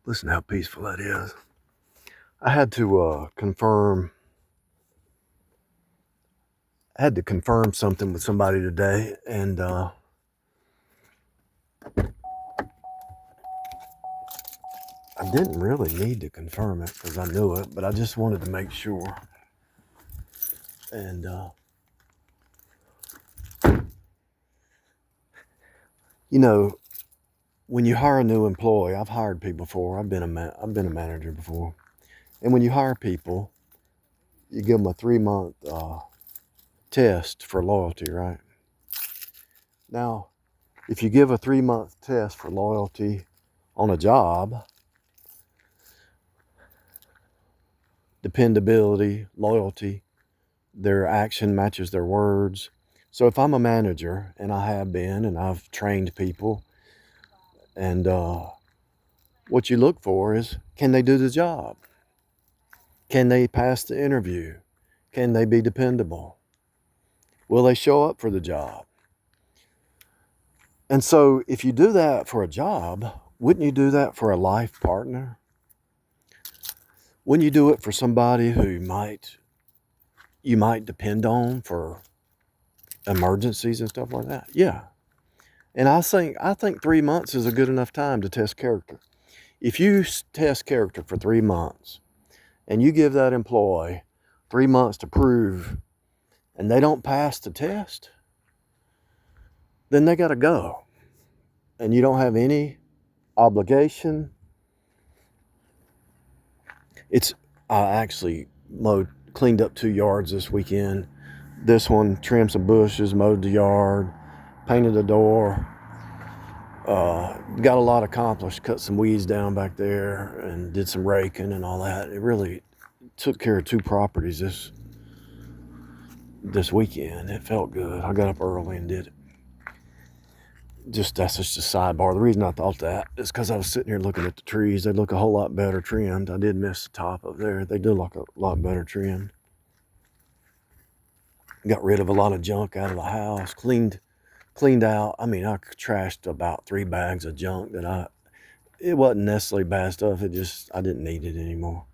Listen how peaceful that is. I had to confirm. I had to confirm something with somebody today, and I didn't really need to confirm it because I knew it, but I just wanted to make sure. And you know, when you hire a new employee, I've hired people before. I've been a manager before, and when you hire people, you give them a 3-month test for loyalty, right? Now, if you give a 3-month test for loyalty on a job, dependability, loyalty, their action matches their words. So if I'm a manager, and I have been, and I've trained people, and what you look for is, can they do the job? Can they pass the interview? Can they be dependable? Will they show up for the job? And so if you do that for a job, wouldn't you do that for a life partner? Wouldn't you do it for somebody who you might depend on for emergencies and stuff like that? Yeah. And I think 3 months is a good enough time to test character. If you test character for 3 months and you give that employee 3 months to prove and they don't pass the test, then they got to go. And you don't have any obligation. I actually cleaned up 2 yards this weekend. This one, trimmed some bushes, mowed the yard, painted the door. Got a lot accomplished, cut some weeds down back there and did some raking and all that. It really took care of 2 properties this weekend. It felt good. I got up early and did it. That's just a sidebar. The reason I thought that is because I was sitting here looking at the trees. They look a whole lot better trimmed. I did miss the top up there. They do look a lot better trimmed. Got rid of a lot of junk out of the house. Cleaned out. I mean, I trashed about 3 bags of junk it wasn't necessarily bad stuff. I didn't need it anymore.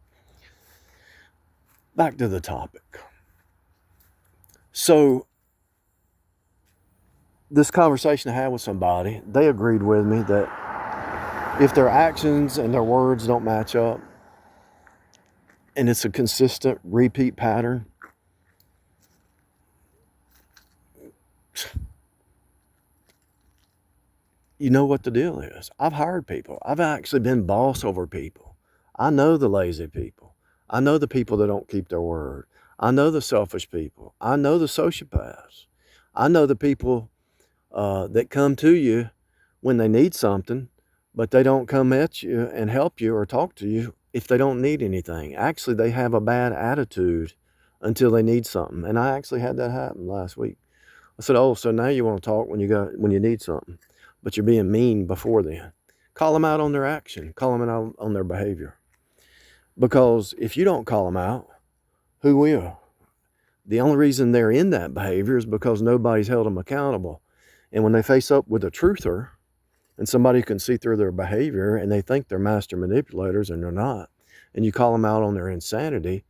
Back to the topic. So this conversation I had with somebody, they agreed with me that if their actions and their words don't match up, and it's a consistent repeat pattern, you know what the deal is. I've hired people. I've actually been boss over people. I know the lazy people. I know the people that don't keep their word. I know the selfish people. I know the sociopaths. I know the people that come to you when they need something, but they don't come at you and help you or talk to you if they don't need anything. Actually, they have a bad attitude until they need something. And I actually had that happen last week. I said, "Oh, so now you want to talk when you need something, but you're being mean before then." Call them out on their action. Call them out on their behavior. Because if you don't call them out, who will? The only reason they're in that behavior is because nobody's held them accountable. And when they face up with a truther and somebody can see through their behavior and they think they're master manipulators and they're not, and you call them out on their insanity,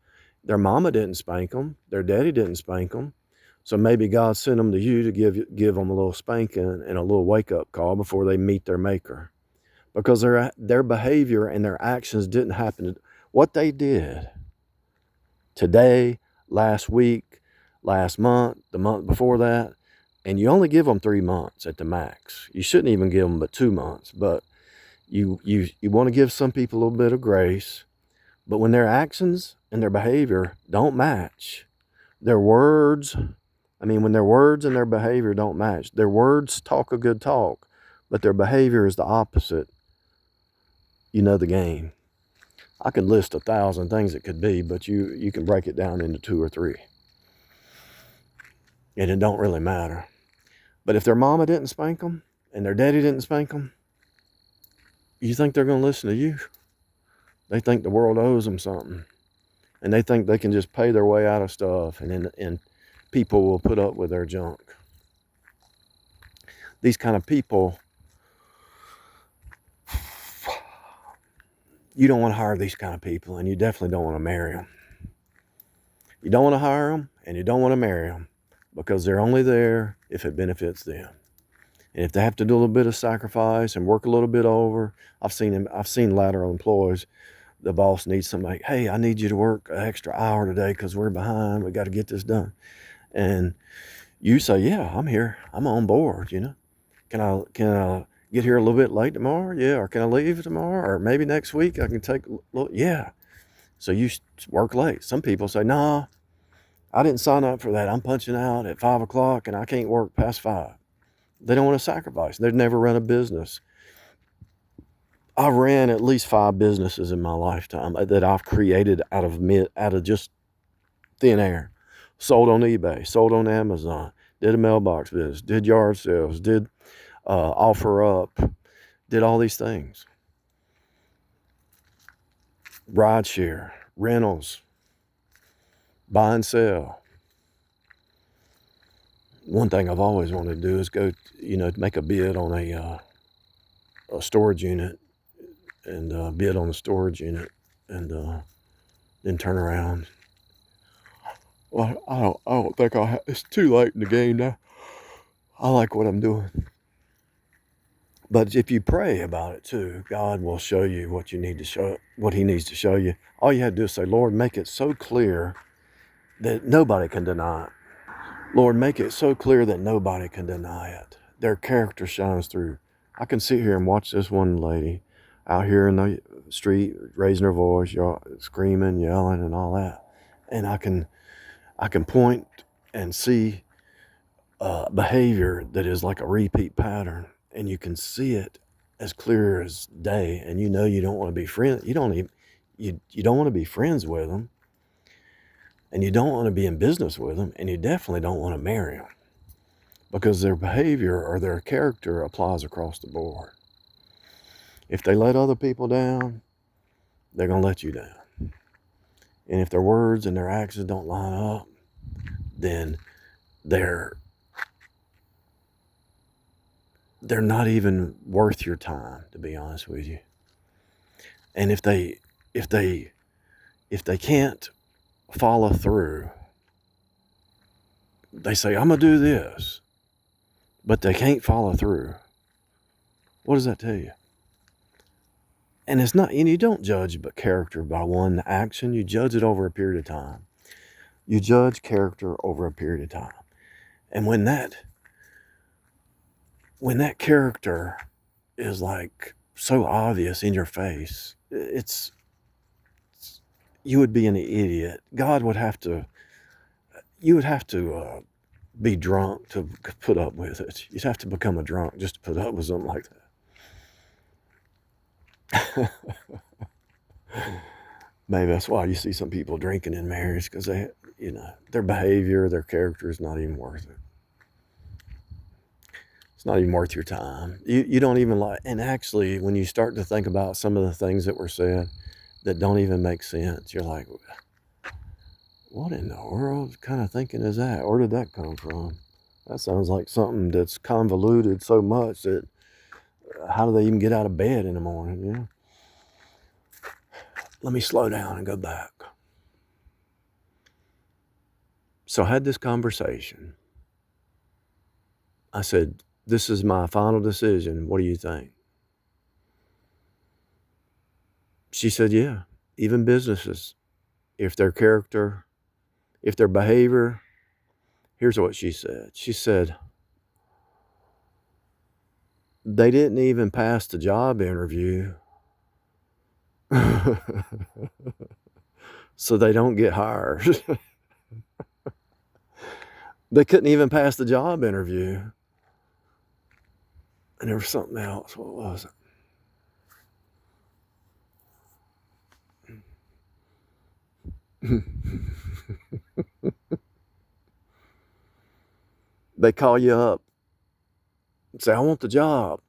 their mama didn't spank them, their daddy didn't spank them, so maybe God sent them to you to give them a little spanking and a little wake-up call before they meet their maker. Because their behavior and their actions didn't happen. What they did today, last week, last month, the month before that, and you only give them 3 months at the max. You shouldn't even give them but 2 months, but you want to give some people a little bit of grace. But when their actions and their behavior don't match, when their words and their behavior don't match, their words talk a good talk, but their behavior is the opposite, you know the game. I could list 1,000 things it could be, but you can break it down into 2 or 3. And it don't really matter. But if their mama didn't spank them and their daddy didn't spank them, you think they're going to listen to you? They think the world owes them something. And they think they can just pay their way out of stuff and people will put up with their junk. These kind of people, you don't want to hire these kind of people, and you definitely don't want to marry them. You don't want to hire them, and you don't want to marry them, because they're only there if it benefits them. And if they have to do a little bit of sacrifice and work a little bit over, I've seen lateral employees. The boss needs somebody. Hey, I need you to work an extra hour today because we're behind. We got to get this done. And you say, yeah, I'm here. I'm on board. Can I get here a little bit late tomorrow? Yeah. Or can I leave tomorrow? Or maybe next week I can take a little. Yeah. So you work late. Some people say, nah, I didn't sign up for that. I'm punching out at 5 o'clock and I can't work past 5. They don't want to sacrifice. They've never run a business. I've ran at least 5 businesses in my lifetime that I've created out of just thin air. Sold on eBay, sold on Amazon, did a mailbox business, did yard sales, did offer up, did all these things. Ride share, rentals, buy and sell. One thing I've always wanted to do is go, make a bid on a storage unit and bid on the storage unit and then turn around. Well, I don't think it's too late in the game now. I like what I'm doing. But if you pray about it too, God will show you what you need to show, what He needs to show you. All you have to do is say, Lord, make it so clear that nobody can deny it. Lord, make it so clear that nobody can deny it. Their character shines through. I can sit here and watch this one lady out here in the street raising her voice, screaming, yelling, and all that, and I can point and see behavior that is like a repeat pattern, and you can see it as clear as day, and you don't want to be friends. You don't want to be friends with them, and you don't want to be in business with them, and you definitely don't want to marry them, because their behavior or their character applies across the board. If they let other people down, they're going to let you down. And if their words and their actions don't line up, then they're not even worth your time, to be honest with you. And if they can't follow through, they say, I'm going to do this, but they can't follow through. What does that tell you? And you don't judge but character by one action. You judge it over a period of time. You judge character over a period of time. And when that character is like so obvious in your face, you would be an idiot. You would have to be drunk to put up with it. You'd have to become a drunk just to put up with something like that. Maybe that's why you see some people drinking in marriage, because their behavior, their character is not even worth it. It's not even worth your time. You don't even like, and actually, when you start to think about some of the things that were said that don't even make sense, you're like, what in the world kind of thinking is that? Where did that come from? That sounds like something that's convoluted so much that how do they even get out of bed in the morning? Let me slow down and go back. So I had this conversation. I said, this is my final decision. What do you think? She said, yeah, even businesses, if their character, if their behavior, here's what she said. She said, they didn't even pass the job interview, so they don't get hired. They couldn't even pass the job interview. And there was something else. What was it? They call you up and say, I want the job.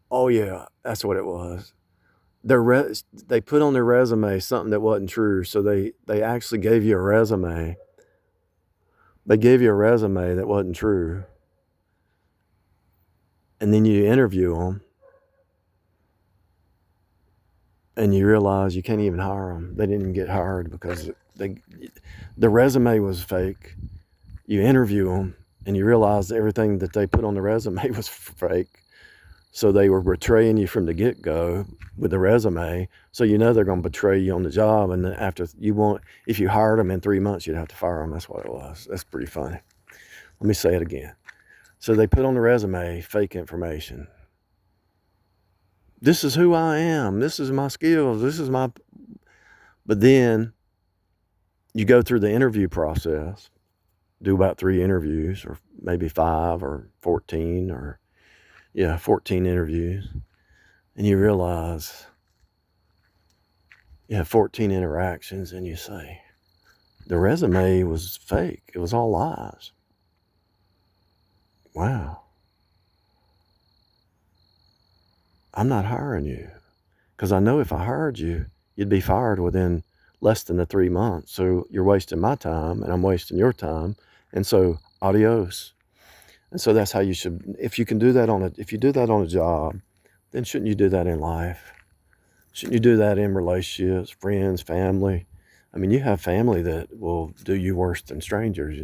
Oh, yeah, that's what it was. They put on their resume something that wasn't true, so they actually gave you a resume. They gave you a resume that wasn't true. And then you interview them. and you realize you can't even hire them. They didn't even get hired because the resume was fake. You interview them, and you realize everything that they put on the resume was fake. So they were betraying you from the get-go with the resume. So you know they're going to betray you on the job. And then if you hired them in 3 months, you'd have to fire them. That's what it was. That's pretty funny. Let me say it again. So they put on the resume fake information. This is who I am. This is my skills. But then you go through the interview process, do about 3 interviews or maybe 5 or 14 or 14 interviews. And you realize you have 14 interactions and you say, the resume was fake. It was all lies. Wow. I'm not hiring you because I know if I hired you, you'd be fired within less than the 3 months. So you're wasting my time and I'm wasting your time. And so adios. And so that's how you should, if you do that on a job, then shouldn't you do that in life? Shouldn't you do that in relationships, friends, family? I mean, you have family that will do you worse than strangers,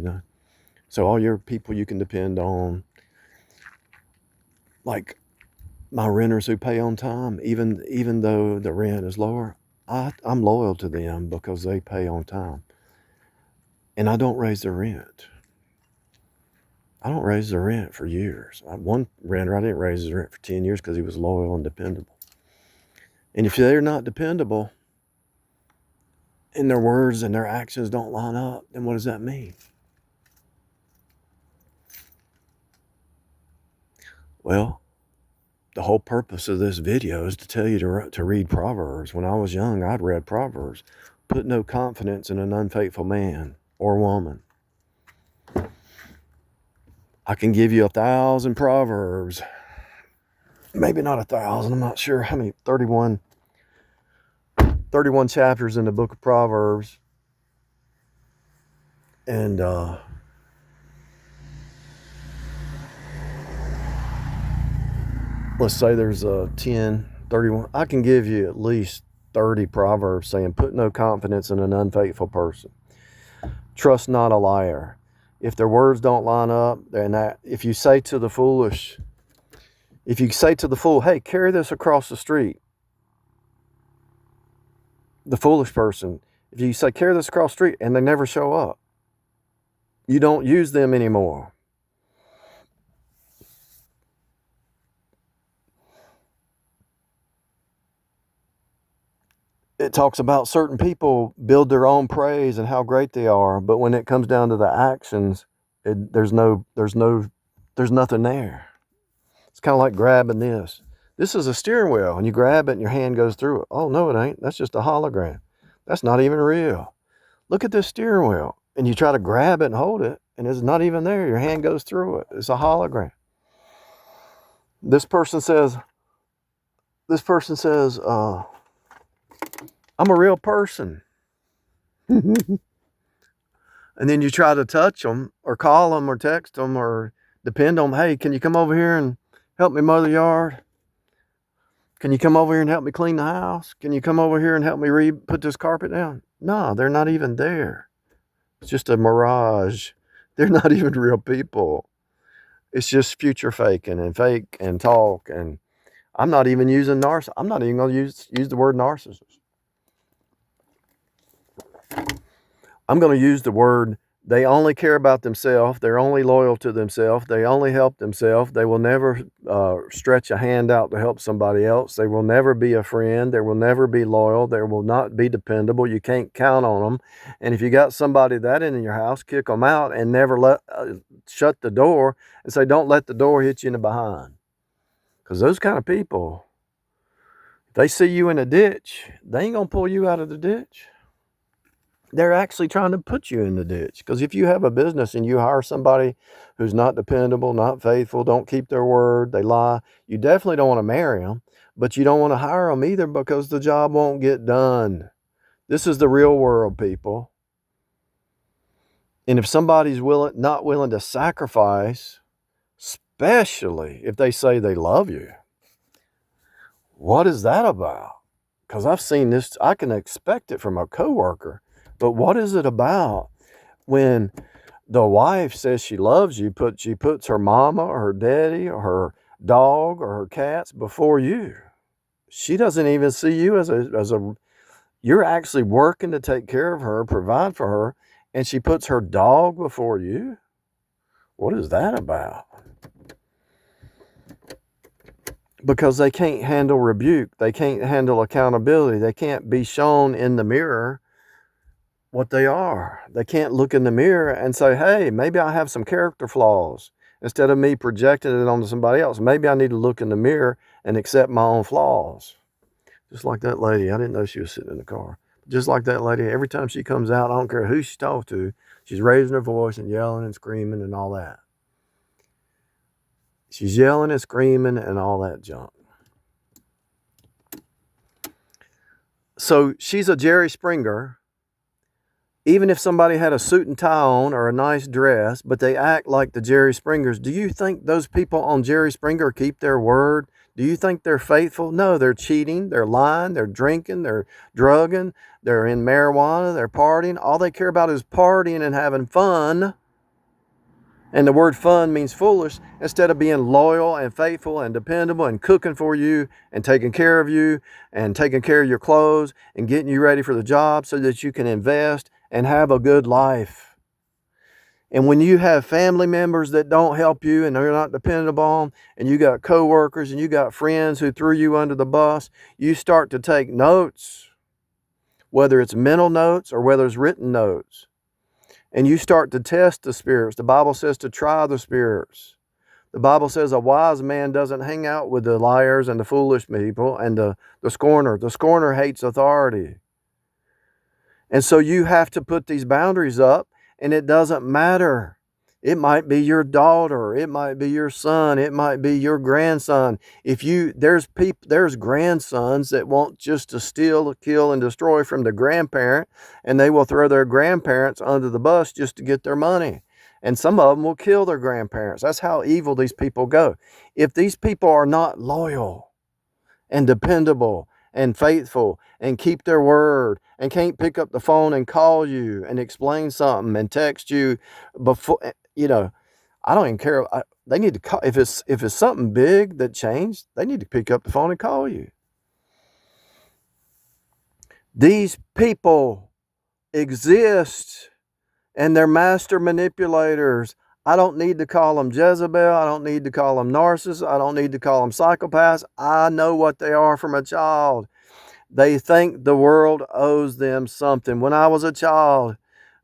So all your people you can depend on, like my renters who pay on time, even though the rent is lower, I'm loyal to them because they pay on time. And I don't raise their rent. I don't raise their rent for years. One renter, I didn't raise his rent for 10 years because he was loyal and dependable. And if they're not dependable and their words and their actions don't line up, then what does that mean? Well, the whole purpose of this video is to tell you to read Proverbs. When I was young, I'd read Proverbs. Put no confidence in an unfaithful man or woman. I can give you 1,000 Proverbs. Maybe not 1,000. I'm not sure how many. 31 chapters in the book of Proverbs. And let's say there's 10, 31. I can give you at least 30 Proverbs saying, put no confidence in an unfaithful person. Trust not a liar. If their words don't line up, if you say to the fool, hey, carry this across the street, the foolish person, if you say, carry this across the street, and they never show up, you don't use them anymore. It talks about certain people build their own praise and how great they are, but when it comes down to the actions, there's nothing there. It's kind of like grabbing this. This is a steering wheel, and you grab it and your hand goes through it. Oh, no, it ain't. That's just a hologram. That's not even real. Look at this steering wheel, and you try to grab it and hold it, and it's not even there. Your hand goes through it. It's a hologram. This person says, I'm a real person. And then you try to touch them or call them or text them or depend on them. Hey, can you come over here and help me mow the yard? Can you come over here and help me clean the house? Can you come over here and help me put this carpet down? No, they're not even there. It's just a mirage. They're not even real people. It's just future faking and fake and talk. And I'm not even using I'm not even going to use the word narcissist. I'm going to use the word, they only care about themselves. They're only loyal to themselves. They only help themselves. They will never stretch a hand out to help somebody else. They will never be a friend. They will never be loyal. They will not be dependable. You can't count on them. And if you got somebody that in your house, kick them out and never shut the door and say, don't let the door hit you in the behind. Because those kind of people, if they see you in a ditch, they ain't going to pull you out of the ditch. They're actually trying to put you in the ditch. Because if you have a business and you hire somebody who's not dependable, not faithful, don't keep their word, they lie, you definitely don't want to marry them, but you don't want to hire them either because the job won't get done. This is the real world, people. And if somebody's not willing to sacrifice, especially if they say they love you, what is that about? because I've seen this, I can expect it from a coworker, but what is it about when the wife says she loves you, she puts her mama or her daddy or her dog or her cats before you? She doesn't even see you as a you're actually working to take care of her, provide for her, and she puts her dog before you? What is that about? Because they can't handle rebuke. They can't handle accountability. They can't be shown in the mirror what they are. They can't look in the mirror and say, hey, maybe I have some character flaws. Instead of me projecting it onto somebody else, maybe I need to look in the mirror and accept my own flaws. Just like that lady. I didn't know she was sitting in the car. Just like that lady, every time she comes out, I don't care who she talks to, she's raising her voice and yelling and screaming and all that. She's yelling and screaming and all that junk. So she's a Jerry Springer. Even if somebody had a suit and tie on or a nice dress, but they act like the Jerry Springers, do you think those people on Jerry Springer keep their word? Do you think they're faithful? No, they're cheating, they're lying, they're drinking, they're drugging, they're in marijuana, they're partying. All they care about is partying and having fun. And the word fun means foolish, instead of being loyal and faithful and dependable and cooking for you and taking care of you and taking care of your clothes and getting you ready for the job so that you can invest and have a good life. And when you have family members that don't help you and they're not dependable on, and you got coworkers and you got friends who threw you under the bus, you start to take notes, whether it's mental notes or whether it's written notes. And you start to test the spirits. The Bible says to try the spirits. The Bible says a wise man doesn't hang out with the liars and the foolish people and the scorner. The scorner hates authority. And so you have to put these boundaries up, and it doesn't matter. It might be your daughter, it might be your son, it might be your grandson. There's grandsons that want just to steal, kill, and destroy from the grandparent, and they will throw their grandparents under the bus just to get their money. And some of them will kill their grandparents. That's how evil these people go. If these people are not loyal and dependable and faithful and keep their word and can't pick up the phone and call you and explain something and text you before, I don't even care. They need to call. If it's something big that changed, they need to pick up the phone and call you. These people exist and they're master manipulators. I don't need to call them Jezebel. I don't need to call them narcissists. I don't need to call them psychopaths. I know what they are from a child. They think the world owes them something. When I was a child,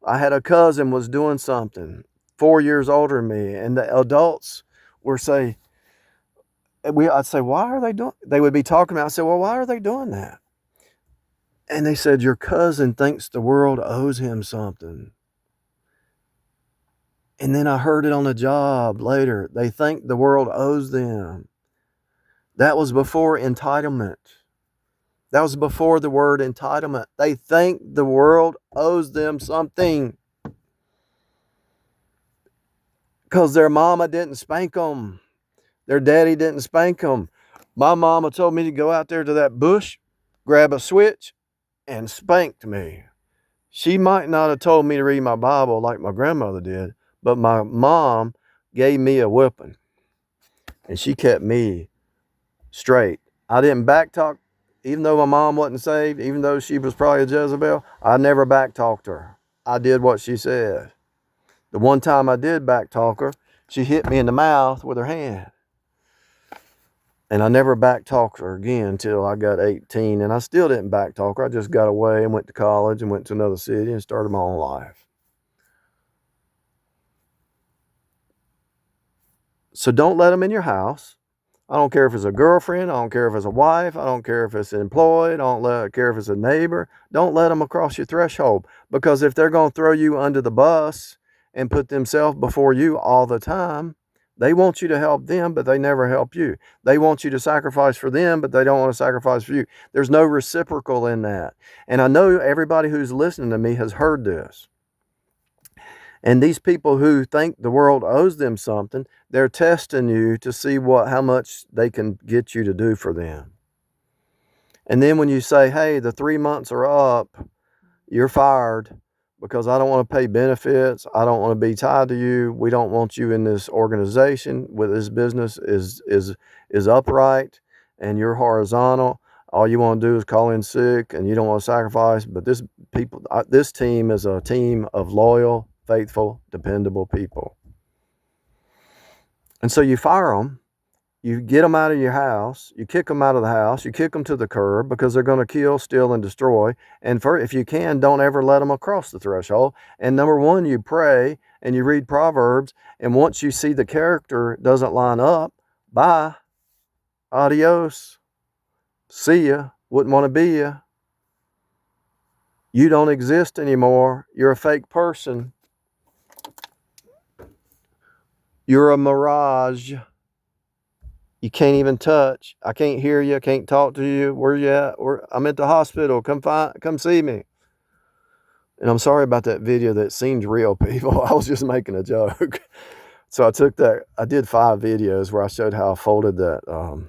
I had a cousin was doing something 4 years older than me, and the adults I'd say, why are they doing? They would be talking about. I said, well, why are they doing that? And they said, your cousin thinks the world owes him something. And then I heard it on the job later. They think the world owes them. That was before entitlement. That was before the word entitlement. They think the world owes them something because their mama didn't spank them. Their daddy didn't spank them. My mama told me to go out there to that bush, grab a switch, and spanked me. She might not have told me to read my Bible like my grandmother did, but my mom gave me a whipping, and she kept me straight. I didn't backtalk, even though my mom wasn't saved, even though she was probably a Jezebel. I never backtalked her. I did what she said. The one time I did backtalk her, she hit me in the mouth with her hand. And I never backtalked her again until I got 18. And I still didn't backtalk her. I just got away and went to college and went to another city and started my own life. So don't let them in your house. I don't care if it's a girlfriend. I don't care if it's a wife. I don't care if it's employed. I don't care if it's a neighbor. Don't let them across your threshold. Because if they're going to throw you under the bus and put themselves before you all the time, they want you to help them, but they never help you. They want you to sacrifice for them, but they don't want to sacrifice for you. There's no reciprocal in that. And I know everybody who's listening to me has heard this. And these people who think the world owes them something, they're testing you to see how much they can get you to do for them. And then when you say, hey, the 3 months are up, you're fired because I don't want to pay benefits. I don't want to be tied to you. We don't want you in this organization where this business is upright and you're horizontal. All you want to do is call in sick and you don't want to sacrifice. But this team is a team of loyal, faithful, dependable people. And so you fire them. You get them out of your house, you kick them out of the house, you kick them to the curb because they're going to kill, steal, and destroy. And if you can, don't ever let them across the threshold. And number one, you pray and you read Proverbs. And once you see the character doesn't line up, bye, adios, see ya, wouldn't want to be ya. You don't exist anymore. You're a fake person. You're a mirage. You can't even touch. I can't hear you. I can't talk to you. Where you at? I'm at the hospital. Come see me. And I'm sorry about that video that seemed real, people. I was just making a joke. So I did 5 videos where I showed how I folded that.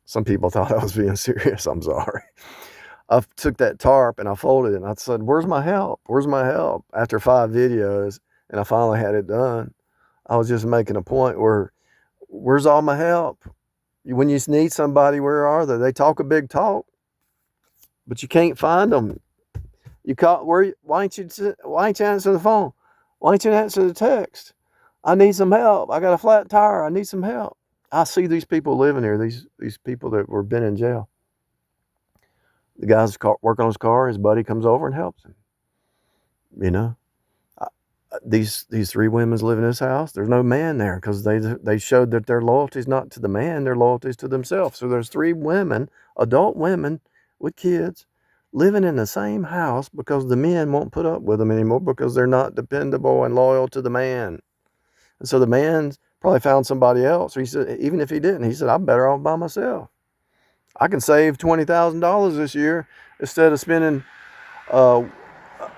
Some people thought I was being serious. I'm sorry. I took that tarp and I folded it and I said, where's my help? Where's my help? After 5 videos, and I finally had it done. I was just making a point where's all my help? When you need somebody, where are they? They talk a big talk, but you can't find them. You call why ain't you answer the phone? Why ain't you answer the text? I need some help. I got a flat tire. I need some help. I see these people living here. These people that were been in jail. The guy's working on his car. His buddy comes over and helps him. You know. These 3 women live in this house. There's no man there because they showed that their loyalty is not to the man, their loyalty is to themselves. So there's 3 women, adult women with kids, living in the same house because the men won't put up with them anymore because they're not dependable and loyal to the man. And so the man probably found somebody else. Or he said, even if he didn't, he said, I'm better off by myself. I can save $20,000 this year instead of spending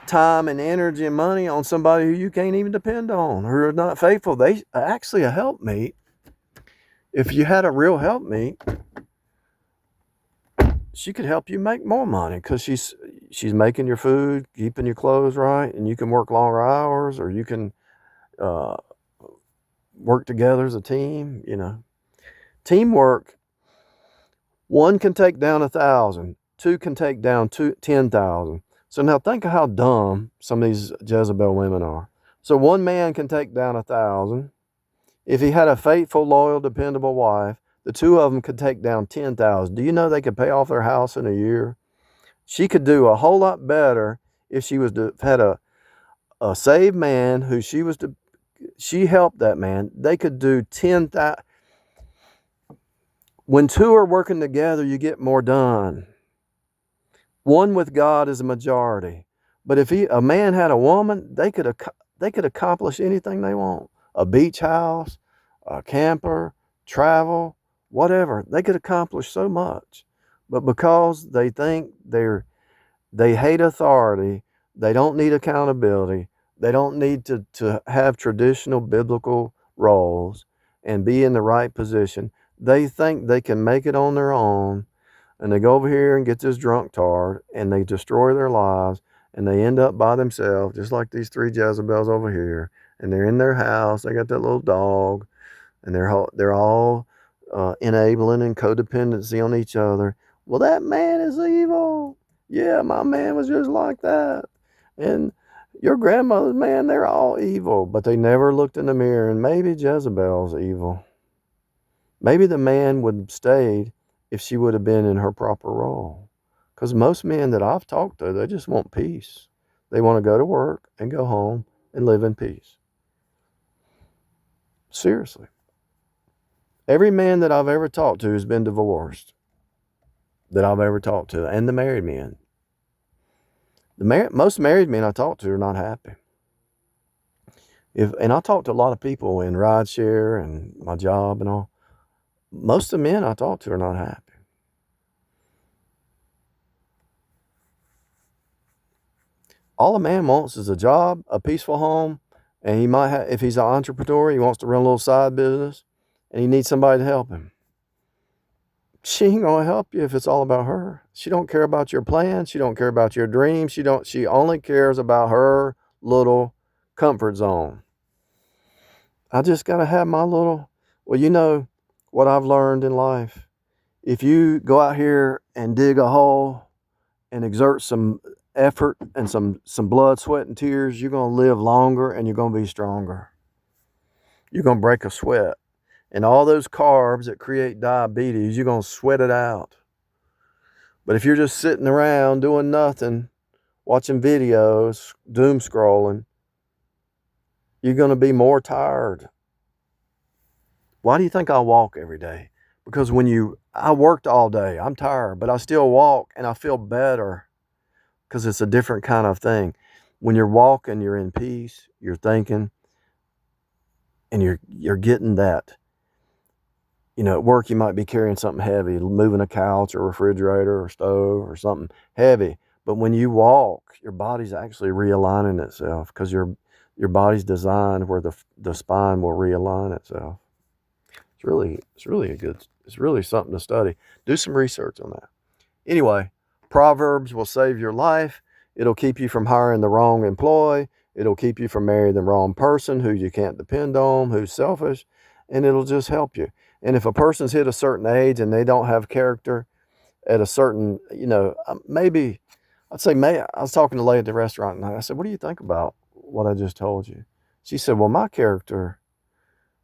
time and energy and money on somebody who you can't even depend on, who are not faithful. They actually a helpmeet. If you had a real helpmeet, she could help you make more money because she's making your food, keeping your clothes right, and you can work longer hours, or you can work together as a team. You know, teamwork. 1 can take down 1,000. 2 can take down 10,000. So now think of how dumb some of these Jezebel women are. So 1 man can take down 1,000. If he had a faithful, loyal, dependable wife, the 2 of them could take down 10,000. Do you know they could pay off their house in a year? She could do a whole lot better if she had a saved man who she helped that man. They could do 10,000. When 2 are working together, you get more done. 1 with God is a majority. But if a man had a woman, they could accomplish anything they want. A beach house, a camper, travel, whatever. They could accomplish so much. But because they think they hate authority, they don't need accountability, they don't need to have traditional biblical roles and be in the right position, they think they can make it on their own. And they go over here and get this drunk tard, and they destroy their lives, and they end up by themselves, just like these 3 Jezebels over here. And they're in their house. They got that little dog, and they're all enabling and codependency on each other. Well, that man is evil. Yeah, my man was just like that. And your grandmother's man, they're all evil. But they never looked in the mirror, and maybe Jezebel's evil. Maybe the man would have stayed if she would have been in her proper role. Because most men that I've talked to, they just want peace. They want to go to work and go home and live in peace. Seriously. Every man that I've ever talked to has been divorced, that I've ever talked to, and the married men. Most married men I talk to are not happy. And I talk to a lot of people in rideshare and my job and all. Most of the men I talk to are not happy. All a man wants is a job, a peaceful home, and he might have, if he's an entrepreneur, he wants to run a little side business, and he needs somebody to help him. she ain't gonna help you if it's all about her. She don't care about your plans. She don't care about your dreams. She only cares about her little comfort zone. I just gotta have my little, well, you know what I've learned in life. If you go out here and dig a hole and exert some effort and some blood, sweat, and tears, you're gonna live longer and you're gonna be stronger. You're gonna break a sweat. And all those carbs that create diabetes, you're gonna sweat it out. But if you're just sitting around doing nothing, watching videos, doom scrolling, you're going to be more tired. Why do you think I walk every day? Because I worked all day, I'm tired, but I still walk and I feel better because it's a different kind of thing. When you're walking, you're in peace, you're thinking, and you're getting that. You know, at work, you might be carrying something heavy, moving a couch or refrigerator or stove or something heavy. But when you walk, your body's actually realigning itself because your body's designed where the spine will realign itself. It's really something to study. Do some research on that. Anyway, Proverbs will save your life. It'll keep you from hiring the wrong employee. It'll keep you from marrying the wrong person who you can't depend on, who's selfish, and it'll just help you. And if a person's hit a certain age and they don't have character at a certain, maybe I'd say, I was talking to a lady at the restaurant and I said, what do you think about what I just told you? She said, well, my character,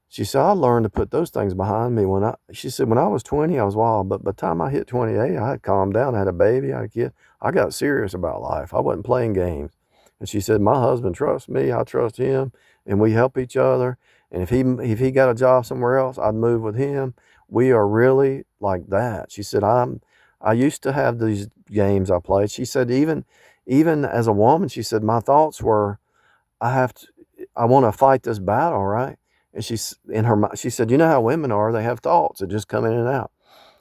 she said, I learned to put those things behind me she said, when I was 20, I was wild, but by the time I hit 28, I had calmed down. I had a baby, I had a kid. I got serious about life. I wasn't playing games. And she said, my husband trusts me, I trust him, and we help each other. And if he got a job somewhere else, I'd move with him. We are really like that. She said, I used to have these games I played. She said, even as a woman, she said, my thoughts were, I want to fight this battle, right? And she said, you know how women are, they have thoughts that just come in and out.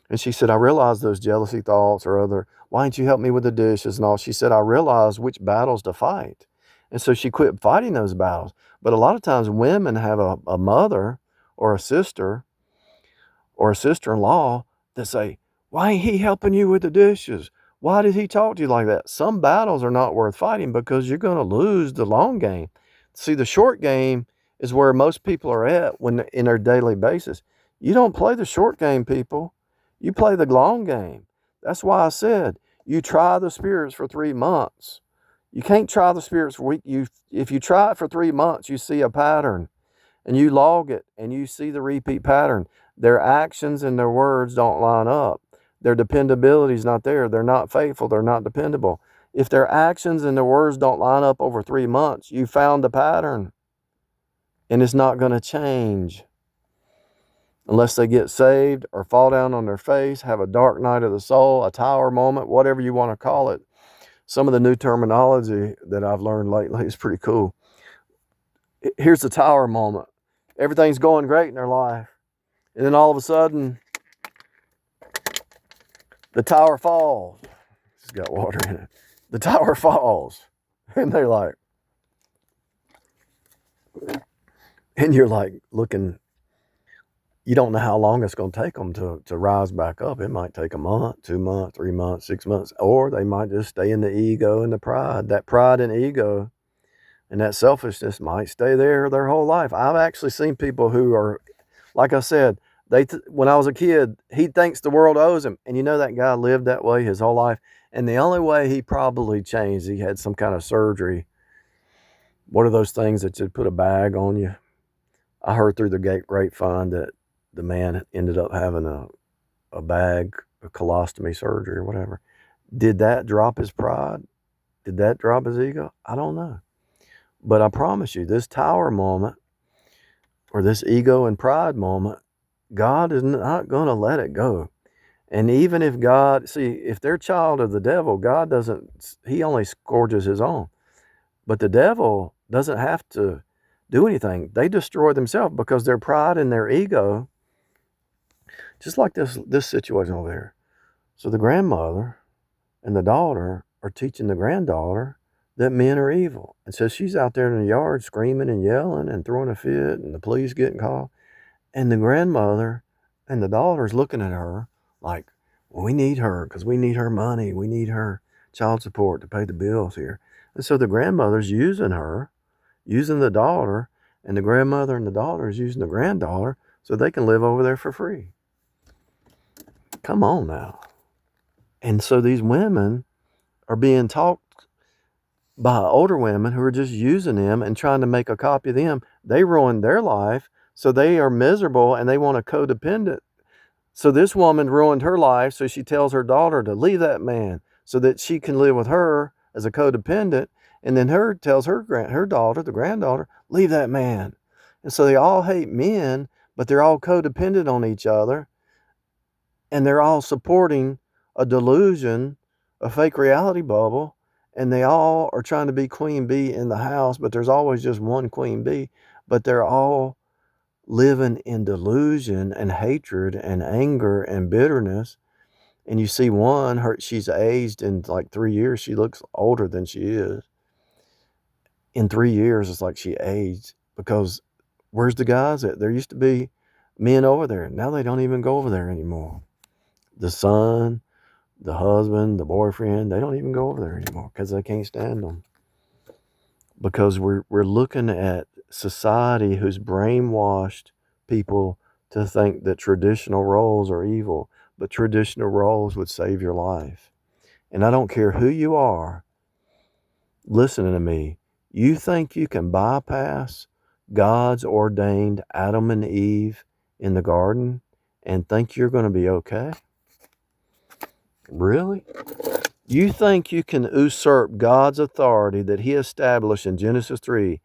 And she said, I realized those jealousy thoughts or other, why didn't you help me with the dishes and all? She said, I realized which battles to fight. And so she quit fighting those battles. But a lot of times women have a mother or a sister or a sister-in-law that say, why ain't he helping you with the dishes? Why did he talk to you like that? Some battles are not worth fighting because you're going to lose the long game. See, the short game is where most people are at when in their daily basis. You don't play the short game, people. You play the long game. That's why I said you try the spirits for 3 months. You can't try the spirits for a week. If you try it for 3 months, you see a pattern and you log it and you see the repeat pattern. Their actions and their words don't line up. Their dependability is not there. They're not faithful. They're not dependable. If their actions and their words don't line up over 3 months, you found the pattern and it's not going to change unless they get saved or fall down on their face, have a dark night of the soul, a tower moment, whatever you want to call it. Some of the new terminology that I've learned lately is pretty cool. Here's the tower moment. Everything's going great in their life. And then all of a sudden, the tower falls. It's got water in it. The tower falls. And they're like, and you're like looking, you don't know how long it's going to take them to rise back up. It might take a month, 2 months, 3 months, 6 months, or they might just stay in the ego and the pride. That pride and ego and that selfishness might stay there their whole life. I've actually seen people who are, like I said, when I was a kid, he thinks the world owes him. And you know that guy lived that way his whole life. And the only way he probably changed, he had some kind of surgery. What are those things that you put a bag on you? I heard through the grapevine that the man ended up having a bag, a colostomy surgery or whatever. Did that drop his pride? Did that drop his ego? I don't know. But I promise you, this tower moment or this ego and pride moment, God is not going to let it go. And even if if they're child of the devil, God he only scourges his own. But the devil doesn't have to do anything. They destroy themselves because their pride and their ego, just like this situation over there. So the grandmother and the daughter are teaching the granddaughter that men are evil. And so she's out there in the yard screaming and yelling and throwing a fit and the police getting called. And the grandmother and the daughter's looking at her Like, well, we need her because we need her money. We need her child support to pay the bills here. And so the grandmother's using her, using the daughter, and the grandmother and the daughter is using the granddaughter so they can live over there for free. Come on now. And so these women are being taught by older women who are just using them and trying to make a copy of them. They ruined their life, so they are miserable and they want a codependent. So this woman ruined her life, so she tells her daughter to leave that man so that she can live with her as a codependent. And then her tells her daughter, the granddaughter, leave that man. And so they all hate men, but they're all codependent on each other, and they're all supporting a delusion, a fake reality bubble, and they all are trying to be queen bee in the house, but there's always just one queen bee, but they're all living in delusion and hatred and anger and bitterness. And you see she's aged in like 3 years. She looks older than she is. In 3 years, it's like she aged because where's the guys at? There used to be men over there. Now they don't even go over there anymore. The son, the husband, the boyfriend, they don't even go over there anymore because they can't stand them. Because we're looking at society who's brainwashed people to think that traditional roles are evil, but traditional roles would save your life. And I don't care who you are, listen to me. You think you can bypass God's ordained Adam and Eve in the garden and think you're going to be okay? Really? You think you can usurp God's authority that he established in Genesis 3?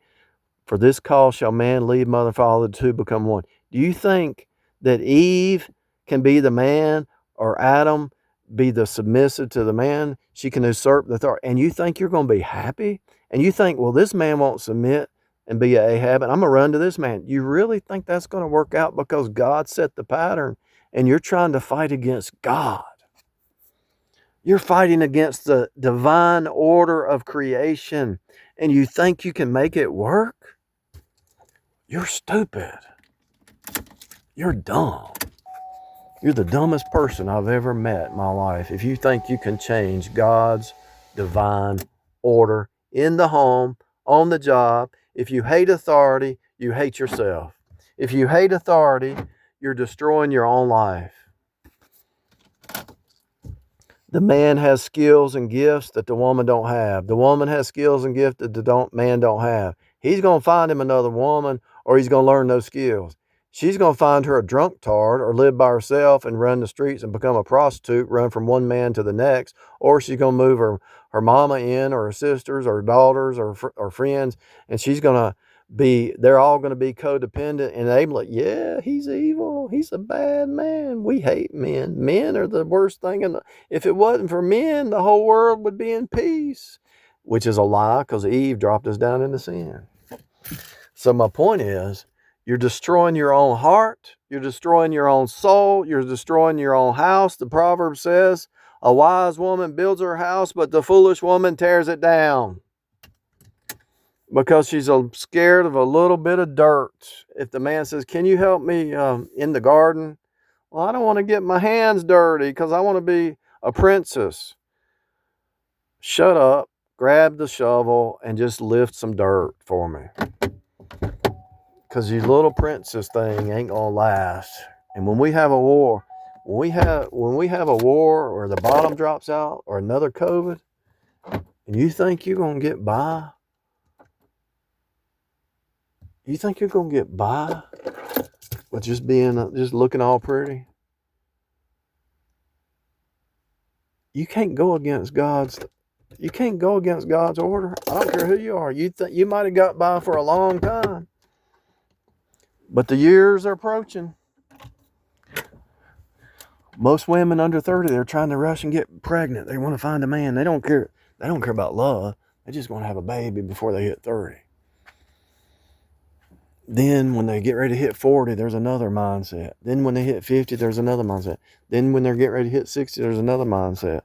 For this cause shall man leave mother and father, the two become one. Do you think that Eve can be the man or Adam be the submissive to the man? She can usurp the authority. And you think you're going to be happy? And you think, well, this man won't submit and be an Ahab, and I'm going to run to this man. You really think that's going to work out because God set the pattern and you're trying to fight against God? You're fighting against the divine order of creation, and you think you can make it work? You're stupid. You're dumb. You're the dumbest person I've ever met in my life if you think you can change God's divine order in the home, on the job. If you hate authority, you hate yourself. If you hate authority, you're destroying your own life. The man has skills and gifts that the woman don't have. The woman has skills and gifts that the man don't have. He's going to find him another woman, or he's going to learn those skills. She's going to find her a drunk tard or live by herself and run the streets and become a prostitute, run from one man to the next, or she's going to move her mama in, or her sisters or daughters or friends, and they're all going to be codependent and able to, yeah, he's evil. He's a bad man. We hate men. Men are the worst thing. If it wasn't for men, the whole world would be in peace, which is a lie because Eve dropped us down into sin. So my point is, you're destroying your own heart. You're destroying your own soul. You're destroying your own house. The proverb says, a wise woman builds her house, but the foolish woman tears it down. Because she's scared of a little bit of dirt. If the man says, can you help me in the garden? Well, I don't want to get my hands dirty because I want to be a princess. Shut up, grab the shovel, and just lift some dirt for me. Because your little princess thing ain't going to last. And when we have a war, when we have a war or the bottom drops out or another COVID, and you think you're going to get by? You think you're going to get by with just looking all pretty? You can't go against God's order. I don't care who you are. You might have got by for a long time, but the years are approaching. Most women under 30, they're trying to rush and get pregnant. They want to find a man. They don't care about love. They just want to have a baby before they hit 30. Then when they get ready to hit 40, there's another mindset. Then when they hit 50, there's another mindset. Then when they're getting ready to hit 60, there's another mindset.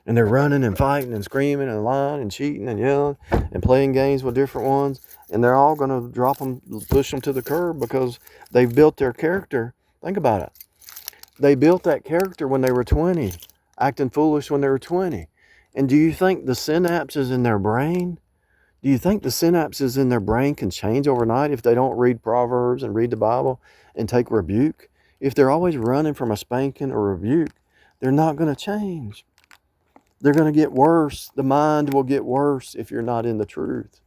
And they're running and fighting and screaming and lying and cheating and yelling and playing games with different ones. And they're all going to push them to the curb because they've built their character. Think about it. They built that character when they were 20, acting foolish when they were 20. And do you think the synapses in their brain, do you think the synapses in their brain can change overnight if they don't read Proverbs and read the Bible and take rebuke? If they're always running from a spanking or rebuke, they're not going to change. They're going to get worse. The mind will get worse if you're not in the truth.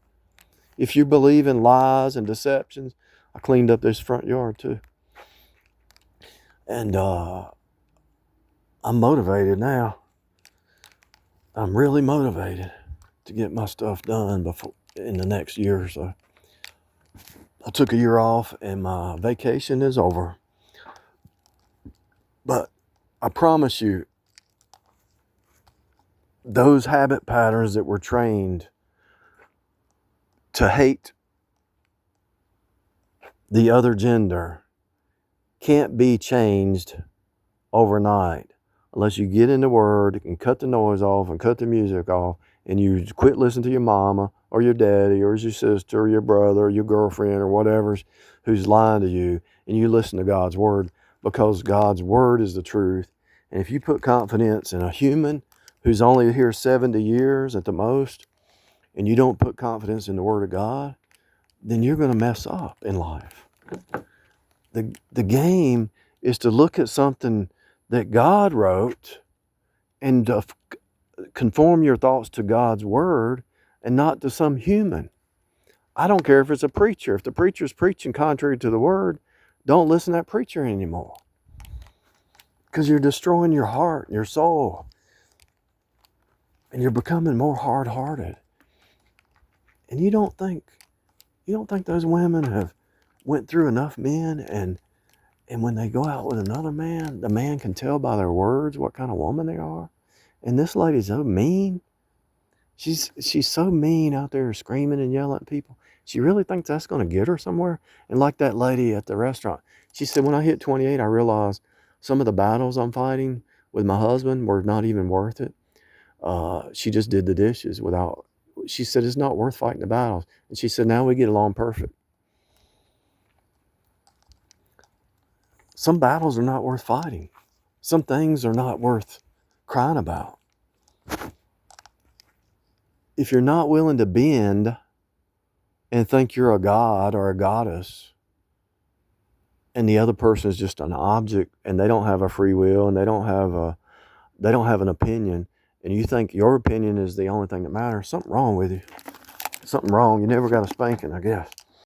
If you believe in lies and deceptions, I cleaned up this front yard too. And I'm motivated now. I'm really motivated to get my stuff done before in the next year or so. I took a year off and my vacation is over. But I promise you, those habit patterns that we're trained to hate the other gender can't be changed overnight unless you get in the Word and cut the noise off and cut the music off and you quit listening to your mama or your daddy or your sister or your brother or your girlfriend or whatever's who's lying to you, and you listen to God's Word, because God's Word is the truth. And if you put confidence in a human who's only here 70 years at the most, and you don't put confidence in the Word of God, then you're going to mess up in life. The game is to look at something that God wrote and to conform your thoughts to God's Word and not to some human. I don't care if it's a preacher. If the preacher's preaching contrary to the Word, don't listen to that preacher anymore, because you're destroying your heart and your soul, and you're becoming more hard-hearted. And you don't think those women have went through enough men, and when they go out with another man, the man can tell by their words what kind of woman they are. And this lady's so mean. She's so mean out there screaming and yelling at people. She really thinks that's going to get her somewhere. And like that lady at the restaurant, she said, when I hit 28, I realized some of the battles I'm fighting with my husband were not even worth it. She just did the dishes without, she said, it's not worth fighting the battles. And she said, now we get along perfect. Some battles are not worth fighting. Some things are not worth crying about. If you're not willing to bend and think you're a god or a goddess, and the other person is just an object, and they don't have a free will, and they don't have an opinion, and you think your opinion is the only thing that matters, something wrong with you. Something wrong. You never got a spanking, I guess.